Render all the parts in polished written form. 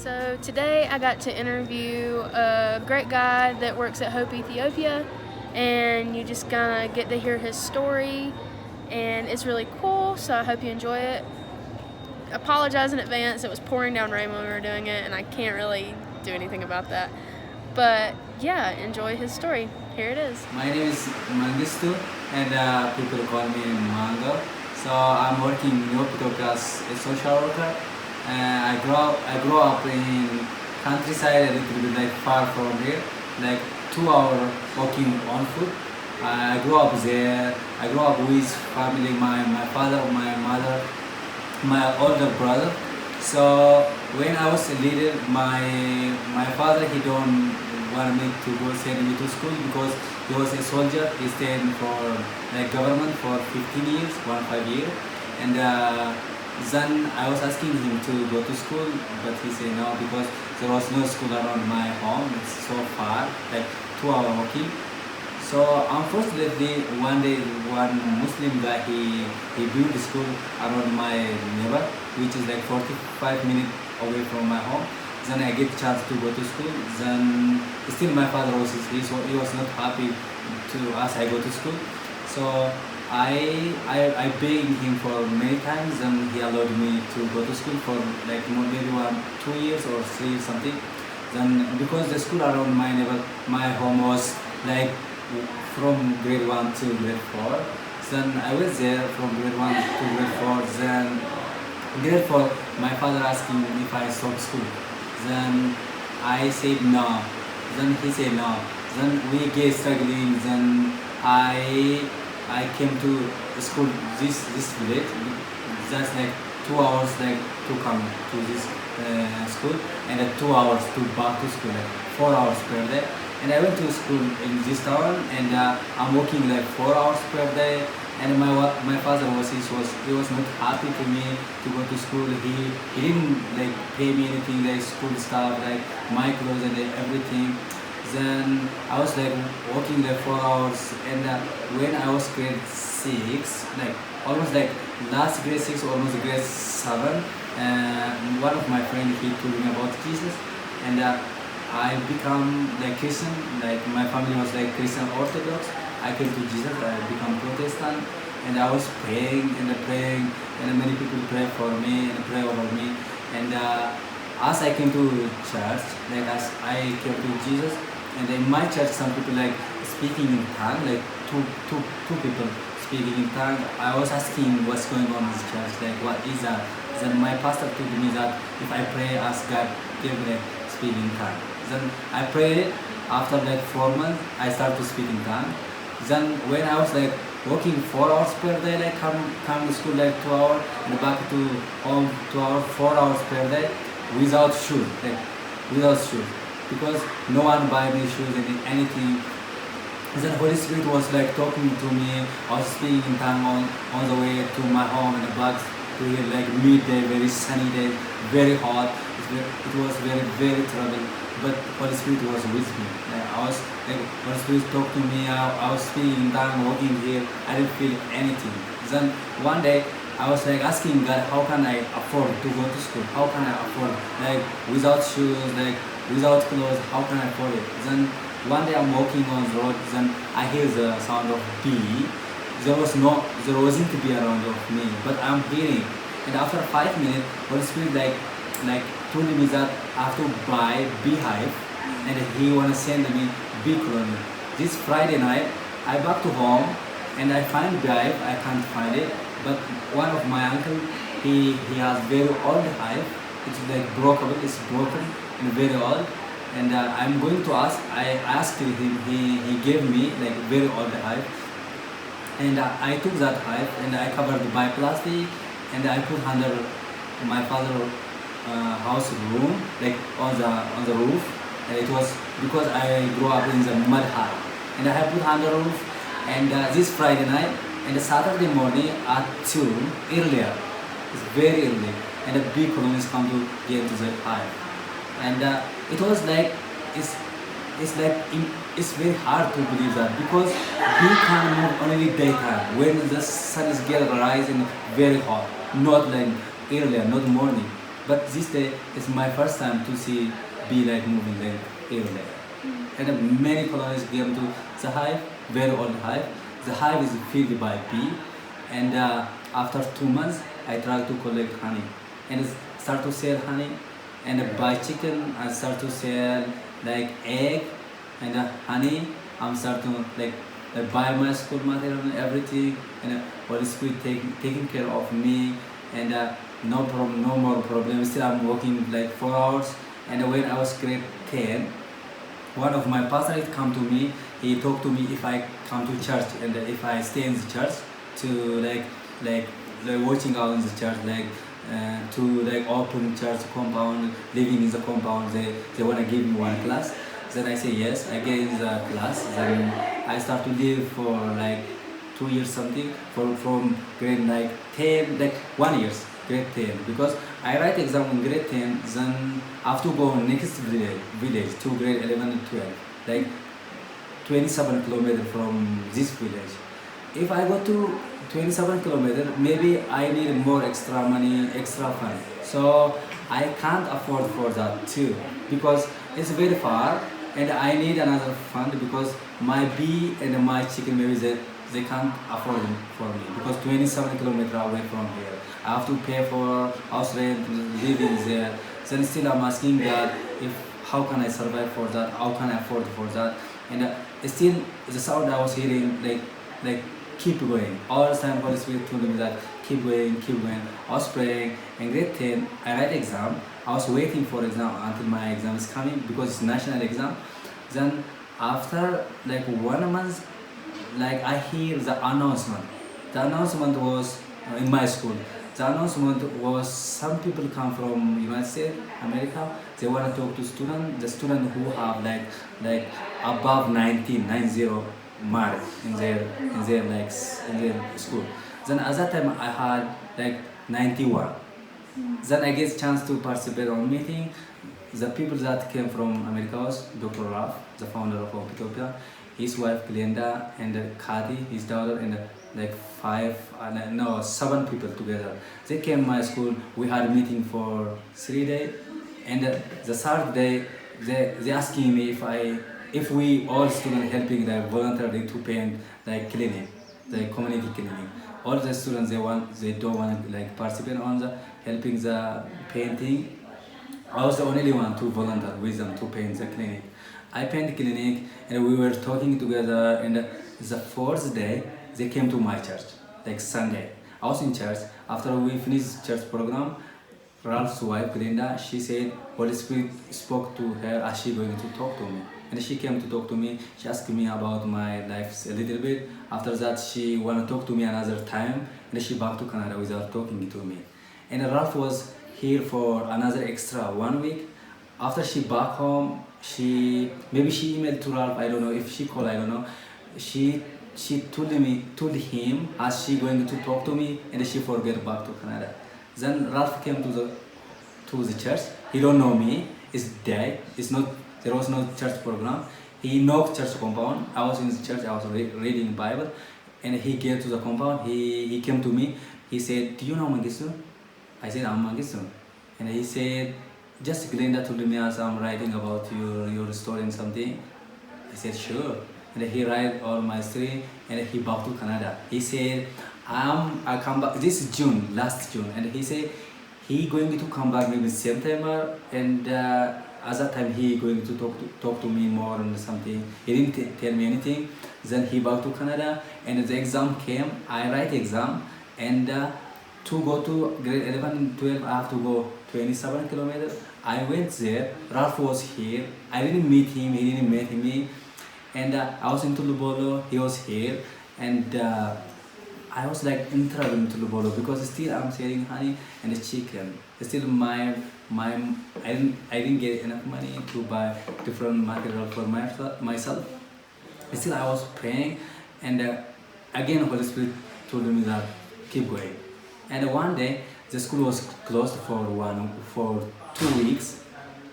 So today I got to interview a great guy that works at Hope Ethiopia, and you just gonna get to hear his story, and it's really cool. So I hope you enjoy it. Apologize in advance. It was pouring down rain when we were doing it, and I can't really do anything about that. But yeah, enjoy his story. Here it is. My name is Mengistu, and people call me Mango. So I'm working in Ethiopia as a social worker. I grew up in countryside, a little bit like far from here, like 2 hour walking on foot. I grew up there. I grew up with family, my father, my mother, my older brother. So when I was a little, my father he don't want me to go send me to school because he was a soldier. He stayed for like government for 15 years, 1 5 year, and then I was asking him to go to school, but he said no because there was no school around my home. It's so far, like 2 hour walking. So unfortunately, one day one Muslim guy he built a school around my neighbor, which is like 45 minutes away from my home. Then I get chance to go to school. Then still my father was he was not happy to us I go to school. So I begged him for many times, and he allowed me to go to school for like maybe 2 years or 3 years something. Then because the school around my neighbor my home was like from grade 1 to grade 4. Then I was there from grade 1 to grade 4. Then grade 4, my father asked me if I stopped school. Then I said no. Then he said no. Then we get struggling. Then I came to school this village. That's like 2 hours like to come to this school, and 2 hours to back to school, like 4 hours per day. And I went to school in this town, and I'm working like 4 hours per day. And my father he was not happy to me to go to school. He didn't like pay me anything like school stuff, like my clothes and everything. Then I was like working like 4 hours, and when I was grade 6, like almost like last grade 6, almost grade 7, one of my friends he told me about Jesus, and I become like Christian. Like my family was like Christian Orthodox. I came to Jesus. I become Protestant, and I was praying and praying, and many people pray for me and pray over me. And as I came to church, like as I came to Jesus, and in my church, some people like speaking in tongue, like two people speaking in tongue. I was asking what's going on in this church, like what is that? Then my pastor told me that if I pray, ask God, give me speaking in tongue. Then I prayed it. After like 4 months, I started to speak in tongue. Then when I was like working 4 hours per day, like come to school like 2 hours and back to home 2 hours, 4 hours per day without shoes, like without shoes, because no one buy me shoes and anything. Then Holy Spirit was like talking to me. I was speaking in tongue on the way to my home and back to here like midday, very sunny day, very hot. It was very trouble, but Holy Spirit was with me. Like I was like Holy Spirit talked to me. I was speaking in tongue, walking here. I didn't feel anything. Then one day I was like asking God, how can I afford to go to school? How can I afford like without shoes, like without clothes? How can I afford it? Then one day I'm walking on the road. Then I hear the sound of bee. There wasn't a bee around of me, but I'm hearing. And after 5 minutes, Holy Spirit like told me that I have to buy beehive, and he wanna send me bee colony. This Friday night, I back to home, and I find beehive. I can't find it, but one of my uncle, he has very old hive. It's like broken. It's broken and very old. And I'm going to ask. I asked him. He gave me like very old hive, and I took that hive and I covered by plastic, and I put under my father house room, like on the roof. And it was because I grew up in the mud hut, and I have put on the roof. And this Friday night and Saturday morning at 2 earlier, it's very early, and the big colonies come to get into the hive. And it was like it's like it's very hard to believe that, because we can move only daytime when the sun is getting rising very hot, not like earlier, not morning. But this day is my first time to see bee like moving like everywhere. And many colonies came to the hive, very old hive. The hive is filled by bee, and after 2 months, I try to collect honey and start to sell honey. And buy chicken, I start to sell like egg and honey. I'm start to buy my school material and everything, and Holy Spirit taking care of me, and no problem, no more problem. Still, I'm working like 4 hours. And when I was grade 10, one of my pastors come to me. He talked to me if I come to church and if I stay in the church to like watching out in the church to like open church compound, living in the compound. They wanna give me one class. Then I say yes. I get in the class. Then I start to live for like 2 years something from grade like 10 like 1 year grade 10 because I write exam in grade 10. Then I have to go next village to grade 11 and 12 like 27 kilometers from this village. If I go to 27 kilometers, maybe I need more extra money, extra fund. So I can't afford for that too because it's very far and I need another fund because my bee and my chicken maybe they can't afford it for me because 27 kilometers away from here. I have to pay for house rent, living there. Then still I'm asking God if how can I survive for that? How can I afford for that? And still the sound I was hearing like keep going. All the time Holy Spirit told me that keep going, keep going. I was praying in grade 10, I write exam. I was waiting for exam until my exam is coming because it's national exam. Then after like 1 month, like I hear the announcement. The announcement was in my school. The announcement was some people come from United States, America. They want to talk to student. The student who have like above 90 mark in their school. Then at that time I had like 91. Then I get chance to participate on meeting. The people that came from America was Dr. Raf, the founder of Ethiopia, his wife Glenda, and Kadi, his daughter, and like 7 people together. They came to my school. We had a meeting for 3 days, and the third day they asking me if we all students helping the voluntarily to paint like clinic, the community clinic. All the students they don't want to like participate on the helping the painting. I was the only one to volunteer with them to paint the clinic. I paint clinic and we were talking together, and the fourth day they came to my church, like Sunday. I was in church. After we finished church program, Ralph's wife, Glenda, she said Holy Spirit spoke to her as she going to talk to me. And she came to talk to me. She asked me about my life a little bit. After that, she want to talk to me another time. And she back to Canada without talking to me. And Ralph was here for another extra 1 week. After she back home, she emailed to Ralph. I don't know if she called. I don't know. She told him as she going to talk to me, and she forget back to Canada. Then Ralph came to the church. He don't know me. It's dead. It's not. There was no church program. He knocked church compound. I was in the church. I was reading Bible, and he came to the compound. He came to me. He said, "Do you know Mengistu?" I said, "I'm Mengistu," and he said, "Just Glenda told me as I'm writing about your story and something." I said, "Sure." And he write all my story, and he back to Canada. He said, I come back this is June, last June, and he said he going to come back maybe September, and at that time he going to talk to me more and something. He didn't tell me anything. Then he back to Canada, and the exam came. I write exam, and to go to grade 11 and 12, I have to go 27 kilometers. I went there. Ralph was here. I didn't meet him. He didn't meet me. And I was in Tulubolo. He was here, and I was like in trouble in Tulubolo because still I'm selling honey and the chicken. Still I didn't get enough money to buy different material for myself. Still I was praying, and again Holy Spirit told me that keep going. And one day the school was closed for 2 weeks.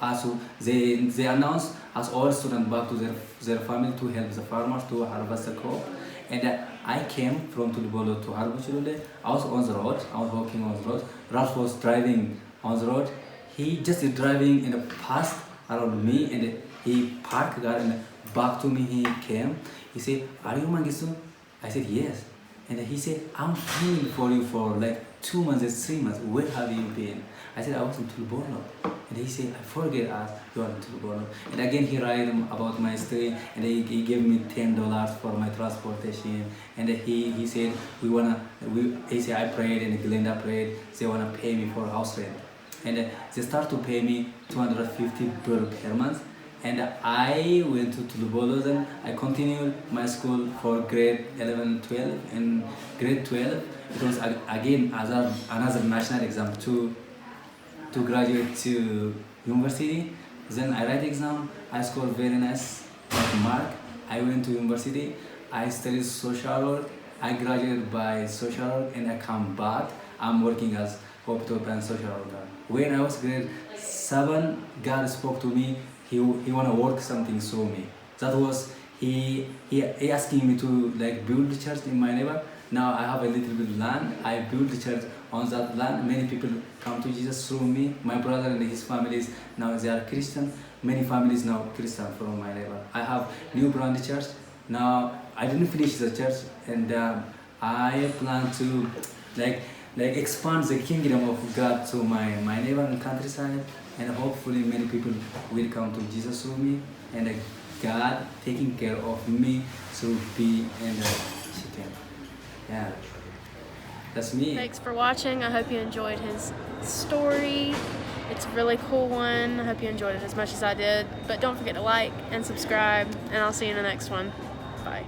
Also, they announced as all students back to their family to help the farmers to harvest the crop. And I came from Tulubolo to Harbuchulule. I was on the road. I was walking on the road. Ralph was driving on the road. He just driving in the past around me, and he parked car and back to me he came. He said, "Are you Mengistu?" I said, "Yes." And he said, "I'm paying for you for like 2 months and 3 months. Where have you been?" I said, "I was in Tulborno." And he said, "I forget us, you are in Tulborno." And again he write about my story, and he gave me $10 for my transportation. And he said, he said, I prayed and Glenda prayed, they wanna pay me for house rent. And they start to pay me 250 per month. And I went to Tulubolo, then I continued my school for grade 11, 12, and grade 12. It was again another national exam to graduate to university. Then I write exam, I scored very nice mark. I went to university, I studied social work, I graduated by social work, and I come back. I'm working as Hope Top and social worker. When I was grade 7, God spoke to me. He wanna work something through me. That was he asking me to like build the church in my neighbor. Now I have a little bit of land. I built the church on that land. Many people come to Jesus through me. My brother and his families now they are Christian. Many families now Christian from my neighbor. I have new brand church. Now I didn't finish the church, and I plan to like expand the kingdom of God to my neighbor and countryside, and hopefully many people will come to Jesus through me, and God taking care of me through me and chicken. Yeah, that's me. Thanks for watching. I hope you enjoyed his story. It's a really cool one. I hope you enjoyed it as much as I did. But don't forget to like and subscribe, and I'll see you in the next one. Bye.